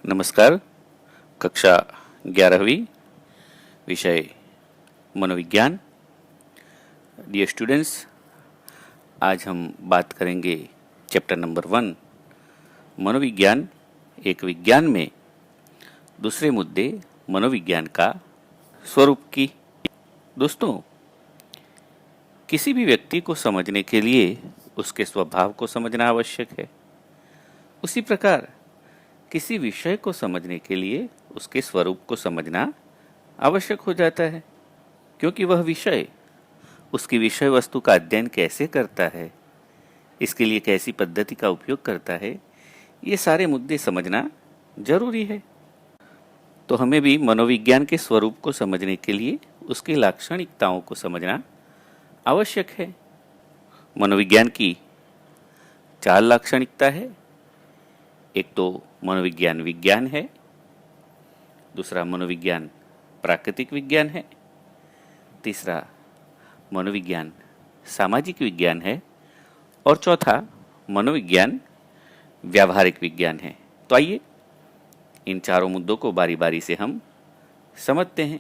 नमस्कार। कक्षा 11वीं, विषय मनोविज्ञान। डियर स्टूडेंट्स, आज हम बात करेंगे चैप्टर नंबर 1 मनोविज्ञान एक विज्ञान में दूसरे मुद्दे मनोविज्ञान का स्वरूप की। दोस्तों, किसी भी व्यक्ति को समझने के लिए उसके स्वभाव को समझना आवश्यक है। उसी प्रकार किसी विषय को समझने के लिए उसके स्वरूप को समझना आवश्यक हो जाता है, क्योंकि वह विषय उसकी विषय वस्तु का अध्ययन कैसे करता है, इसके लिए कैसी पद्धति का उपयोग करता है, ये सारे मुद्दे समझना जरूरी है। तो हमें भी मनोविज्ञान के स्वरूप को समझने के लिए उसकी लाक्षणिकताओं को समझना आवश्यक है। मनोविज्ञान की 4 लाक्षणिकता है। एक तो मनोविज्ञान विज्ञान है, दूसरा मनोविज्ञान प्राकृतिक विज्ञान है, तीसरा मनोविज्ञान सामाजिक विज्ञान है और चौथा मनोविज्ञान व्यावहारिक विज्ञान है। तो आइए इन चारों मुद्दों को बारी बारी से हम समझते हैं।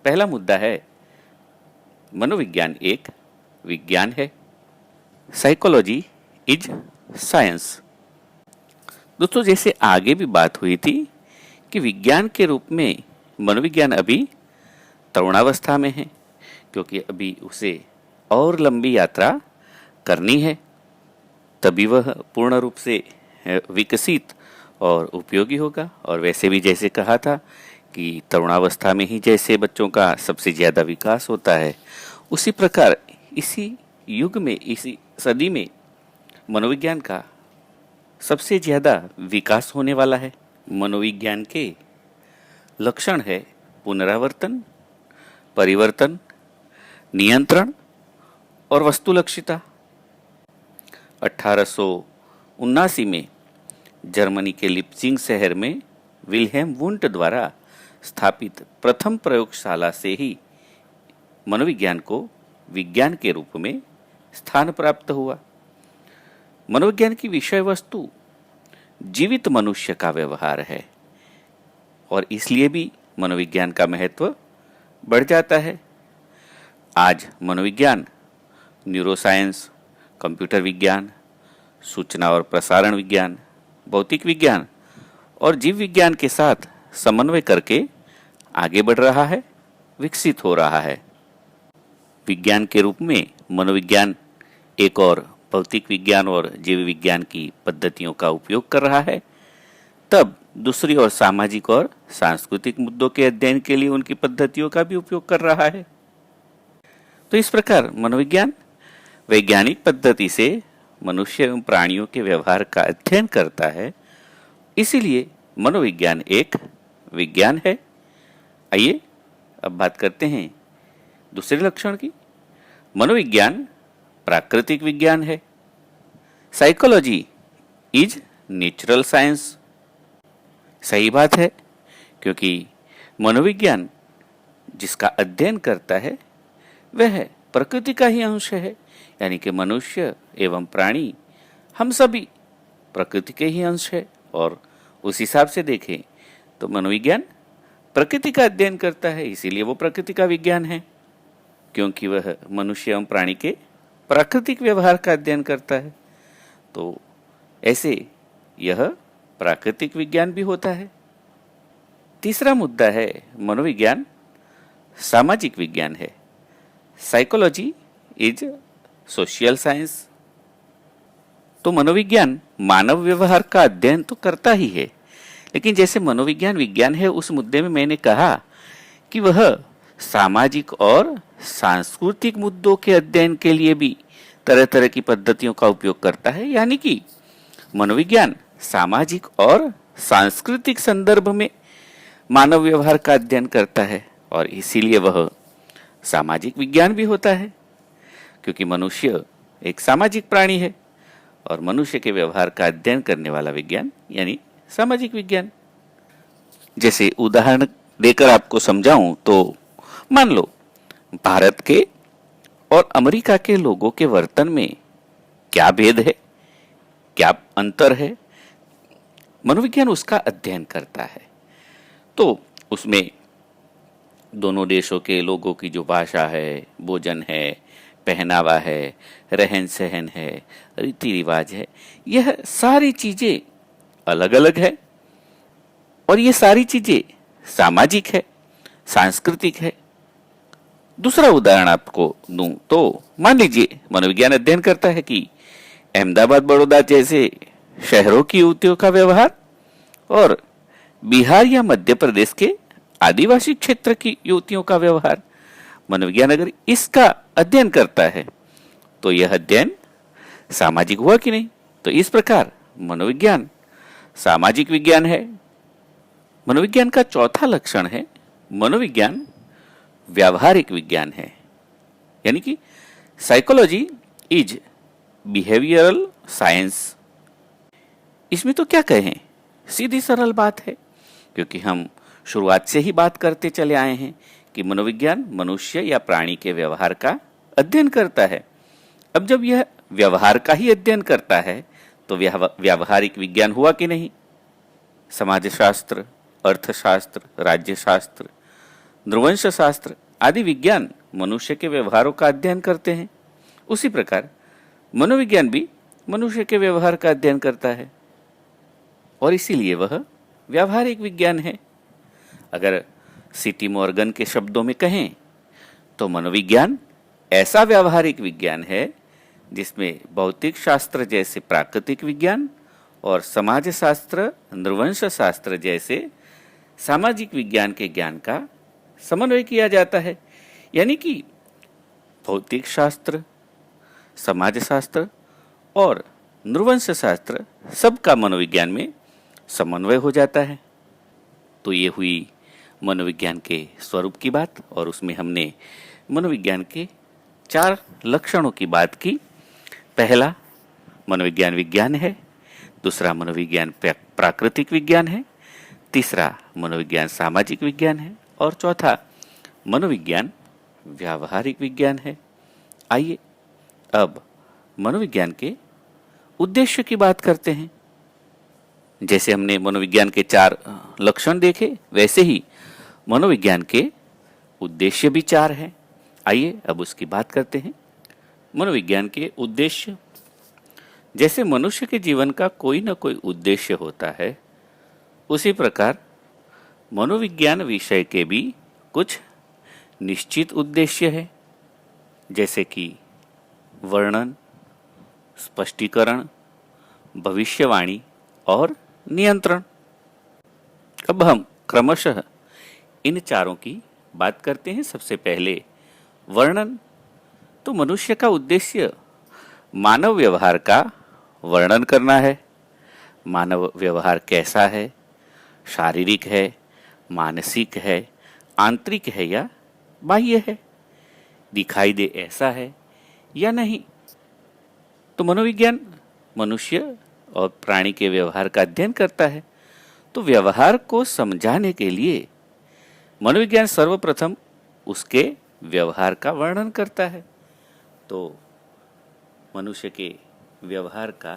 पहला मुद्दा है मनोविज्ञान एक विज्ञान है। Psychology is science. दोस्तों, जैसे आगे भी बात हुई थी कि विज्ञान के रूप में मनोविज्ञान अभी तरुणावस्था में है, क्योंकि अभी उसे और लंबी यात्रा करनी है, तभी वह पूर्ण रूप से विकसित और उपयोगी होगा। और वैसे भी जैसे कहा था कि तरुणावस्था में ही जैसे बच्चों का सबसे ज़्यादा विकास होता है, उसी प्रकार इसी युग में, इसी सदी में मनोविज्ञान का सबसे ज़्यादा विकास होने वाला है। मनोविज्ञान के लक्षण है पुनरावर्तन, परिवर्तन, नियंत्रण और वस्तुलक्षिता। 1879 में जर्मनी के लिप्जिंग शहर में विल्हेम वुंट द्वारा स्थापित प्रथम प्रयोगशाला से ही मनोविज्ञान को विज्ञान के रूप में स्थान प्राप्त हुआ। मनोविज्ञान की विषय वस्तु जीवित मनुष्य का व्यवहार है और इसलिए भी मनोविज्ञान का महत्व बढ़ जाता है। आज मनोविज्ञान न्यूरोसाइंस, कंप्यूटर विज्ञान, सूचना और प्रसारण विज्ञान, भौतिक विज्ञान और जीव विज्ञान के साथ समन्वय करके आगे बढ़ रहा है, विकसित हो रहा है। विज्ञान के रूप में मनोविज्ञान एक और भौतिक विज्ञान और जीव विज्ञान की पद्धतियों का उपयोग कर रहा है, तब दूसरी ओर सामाजिक और सांस्कृतिक मुद्दों के अध्ययन के लिए उनकी पद्धतियों का भी उपयोग कर रहा है। तो इस प्रकार मनोविज्ञान वैज्ञानिक पद्धति से मनुष्य एवं प्राणियों के व्यवहार का अध्ययन करता है, इसीलिए मनोविज्ञान एक विज्ञान है। आइए अब बात करते हैं दूसरे लक्षण की। मनोविज्ञान प्राकृतिक विज्ञान है। Psychology is natural science. सही बात है, क्योंकि मनोविज्ञान जिसका अध्ययन करता है वह प्रकृति का ही अंश है, यानी कि मनुष्य एवं प्राणी हम सभी प्रकृति के ही अंश है। और उस हिसाब से देखें तो मनोविज्ञान प्रकृति का अध्ययन करता है, इसीलिए वो प्रकृति का विज्ञान है, क्योंकि वह मनुष्य एवं प्राणी के प्राकृतिक व्यवहार का अध्ययन करता है। तो ऐसे यह प्राकृतिक विज्ञान भी होता है। तीसरा मुद्दा है मनोविज्ञान सामाजिक विज्ञान है। Psychology is social science. तो मनोविज्ञान मानव व्यवहार का अध्ययन तो करता ही है, लेकिन जैसे मनोविज्ञान विज्ञान है, उस मुद्दे में मैंने कहा कि वह सामाजिक और सांस्कृतिक मुद्दों के अध्ययन के लिए भी तरह तरह की पद्धतियों का उपयोग करता है। यानी कि मनोविज्ञान सामाजिक और सांस्कृतिक संदर्भ में मानव व्यवहार का अध्ययन करता है, और इसीलिए वह सामाजिक विज्ञान भी होता है, क्योंकि मनुष्य एक सामाजिक प्राणी है और मनुष्य के व्यवहार का अध्ययन करने वाला विज्ञान यानी सामाजिक विज्ञान। जैसे उदाहरण देकर आपको समझाऊं तो मान लो भारत के और अमेरिका के लोगों के वर्तन में क्या भेद है, क्या अंतर है, मनोविज्ञान उसका अध्ययन करता है। तो उसमें दोनों देशों के लोगों की जो भाषा है, भोजन है, पहनावा है, रहन सहन है, रीति रिवाज है, यह सारी चीजें अलग अलग है और ये सारी चीजें सामाजिक है, सांस्कृतिक है। दूसरा उदाहरण आपको दूं तो मान लीजिए मनोविज्ञान अध्ययन करता है कि अहमदाबाद, बड़ौदा जैसे शहरों की युवतियों का व्यवहार और बिहार या मध्य प्रदेश के आदिवासी क्षेत्र की युवतियों का व्यवहार, मनोविज्ञान अगर इसका अध्ययन करता है तो यह अध्ययन सामाजिक हुआ कि नहीं? तो इस प्रकार मनोविज्ञान सामाजिक विज्ञान है। मनोविज्ञान का चौथा लक्षण है मनोविज्ञान व्यावहारिक विज्ञान है, यानी कि साइकोलॉजी इज बिहेवियरल साइंस। इसमें तो क्या कहें, सीधी सरल बात है, क्योंकि हम शुरुआत से ही बात करते चले आए हैं कि मनोविज्ञान मनुष्य या प्राणी के व्यवहार का अध्ययन करता है। अब जब यह व्यवहार का ही अध्ययन करता है तो व्यावहारिक विज्ञान हुआ कि नहीं? समाजशास्त्र, अर्थशास्त्र, राज्यशास्त्र, नृवंश शास्त्र आदि विज्ञान मनुष्य के व्यवहारों का अध्ययन करते हैं। उसी प्रकार मनोविज्ञान भी मनुष्य के व्यवहार का अध्ययन करता है और इसीलिए वह व्यावहारिक विज्ञान है। अगर सीटी मॉर्गन के शब्दों में कहें तो मनोविज्ञान ऐसा व्यावहारिक विज्ञान है जिसमें भौतिक शास्त्र जैसे प्राकृतिक विज्ञान और समाज शास्त्र, नृवंश शास्त्र जैसे सामाजिक विज्ञान के ज्ञान का समन्वय किया जाता है। यानी कि भौतिक शास्त्र, समाज शास्त्र और नृवंश शास्त्र सबका मनोविज्ञान में समन्वय हो जाता है। तो ये हुई मनोविज्ञान के स्वरूप की बात और उसमें हमने मनोविज्ञान के 4 लक्षणों की बात की। पहला, मनोविज्ञान विज्ञान है। दूसरा, मनोविज्ञान प्राकृतिक विज्ञान है। तीसरा, मनोविज्ञान सामाजिक विज्ञान है और चौथा, मनोविज्ञान व्यावहारिक विज्ञान है। आइए अब मनोविज्ञान के उद्देश्य की बात करते हैं। जैसे हमने मनोविज्ञान के 4 लक्षण देखे, वैसे ही मनोविज्ञान के उद्देश्य भी 4 हैं। आइए अब उसकी बात करते हैं। मनोविज्ञान के उद्देश्य, जैसे मनुष्य के जीवन का कोई न कोई उद्देश्य होता है, उसी प्रकार मनोविज्ञान विषय के भी कुछ निश्चित उद्देश्य है, जैसे कि वर्णन, स्पष्टीकरण, भविष्यवाणी और नियंत्रण। अब हम क्रमशः इन चारों की बात करते हैं। सबसे पहले वर्णन। तो मनुष्य का उद्देश्य मानव व्यवहार का वर्णन करना है। मानव व्यवहार कैसा है? शारीरिक है, मानसिक है, आंतरिक है या बाह्य है? दिखाई दे ऐसा है या नहीं? तो मनोविज्ञान मनुष्य और प्राणी के व्यवहार का अध्ययन करता है। तो व्यवहार को समझाने के लिए मनोविज्ञान सर्वप्रथम उसके व्यवहार का वर्णन करता है। तो मनुष्य के व्यवहार का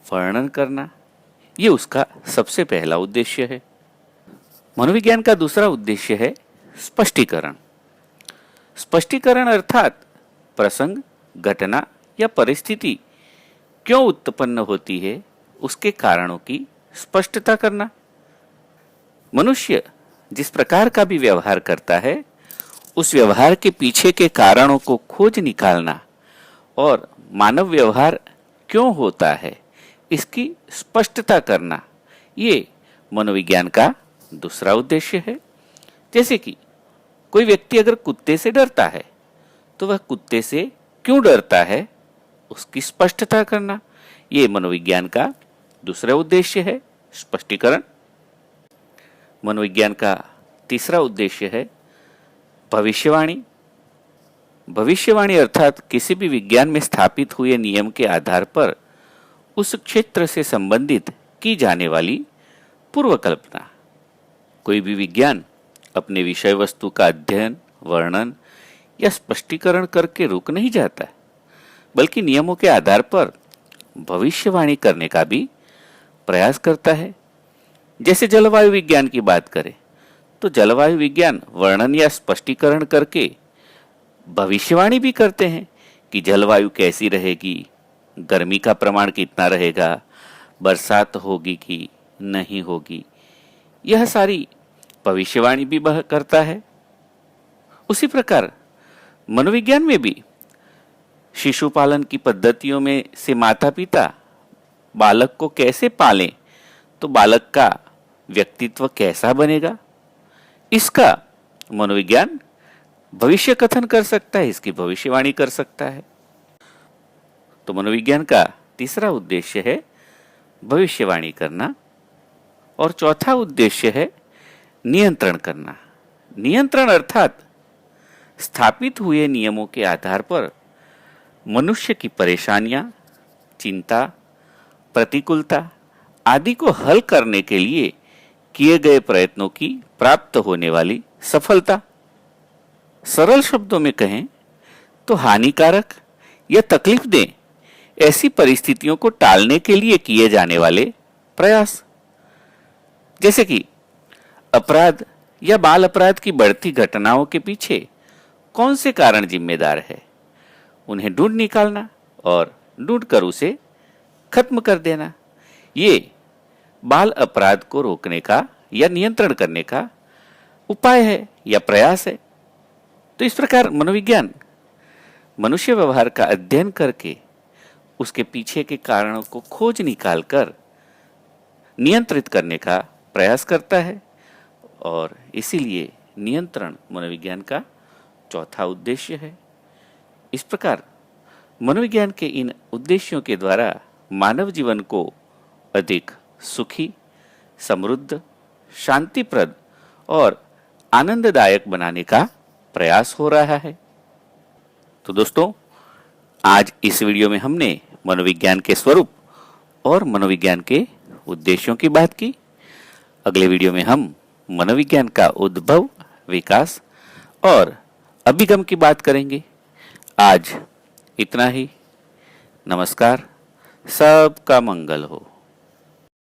वर्णन करना, ये उसका सबसे पहला उद्देश्य है। मनोविज्ञान का दूसरा उद्देश्य है स्पष्टीकरण। स्पष्टीकरण अर्थात प्रसंग, घटना या परिस्थिति क्यों उत्पन्न होती है, उसके कारणों की स्पष्टता करना। मनुष्य जिस प्रकार का भी व्यवहार करता है, उस व्यवहार के पीछे के कारणों को खोज निकालना और मानव व्यवहार क्यों होता है, इसकी स्पष्टता करना, ये मनोविज्ञान का दूसरा उद्देश्य है। जैसे कि कोई व्यक्ति अगर कुत्ते से डरता है, तो वह कुत्ते से क्यों डरता है, उसकी स्पष्टता करना, ये मनोविज्ञान का दूसरा उद्देश्य है, स्पष्टीकरण। मनोविज्ञान का तीसरा उद्देश्य है भविष्यवाणी। भविष्यवाणी अर्थात किसी भी विज्ञान में स्थापित हुए नियम के आधार पर उस क्षेत्र से संबंधित की जाने वाली पूर्व कल्पना। कोई भी विज्ञान अपने विषय वस्तु का अध्ययन, वर्णन या स्पष्टीकरण करके रुक नहीं जाता, बल्कि नियमों के आधार पर भविष्यवाणी करने का भी प्रयास करता है। जैसे जलवायु विज्ञान की बात करें तो जलवायु विज्ञान वर्णन या स्पष्टीकरण करके भविष्यवाणी भी करते हैं कि जलवायु कैसी रहेगी, गर्मी का प्रमाण कितना रहेगा, बरसात होगी कि नहीं होगी, यह सारी भविष्यवाणी भी वह करता है। उसी प्रकार मनोविज्ञान में भी शिशु पालन की पद्धतियों में से माता पिता बालक को कैसे पालें तो बालक का व्यक्तित्व कैसा बनेगा, इसका मनोविज्ञान भविष्य कथन कर सकता है, इसकी भविष्यवाणी कर सकता है। तो मनोविज्ञान का तीसरा उद्देश्य है भविष्यवाणी करना और चौथा उद्देश्य है नियंत्रण करना। नियंत्रण अर्थात स्थापित हुए नियमों के आधार पर मनुष्य की परेशानियां, चिंता, प्रतिकूलता आदि को हल करने के लिए किए गए प्रयत्नों की प्राप्त होने वाली सफलता। सरल शब्दों में कहें तो हानिकारक या तकलीफ दें ऐसी परिस्थितियों को टालने के लिए किए जाने वाले प्रयास। जैसे कि अपराध या बाल अपराध की बढ़ती घटनाओं के पीछे कौन से कारण जिम्मेदार है, उन्हें ढूंढ निकालना और ढूंढकर उसे खत्म कर देना, ये बाल अपराध को रोकने का या नियंत्रण करने का उपाय है या प्रयास है। तो इस प्रकार मनोविज्ञान मनुष्य व्यवहार का अध्ययन करके उसके पीछे के कारणों को खोज निकालकर नियंत्रित करने का प्रयास करता है और इसीलिए नियंत्रण मनोविज्ञान का चौथा उद्देश्य है। इस प्रकार मनोविज्ञान के इन उद्देश्यों के द्वारा मानव जीवन को अधिक सुखी, समृद्ध, शांतिप्रद और आनंददायक बनाने का प्रयास हो रहा है। तो दोस्तों, आज इस वीडियो में हमने मनोविज्ञान के स्वरूप और मनोविज्ञान के उद्देश्यों की बात की। अगले वीडियो में हम मनोविज्ञान का उद्भव, विकास और अभिगम की बात करेंगे। आज इतना ही। नमस्कार। सबका मंगल हो।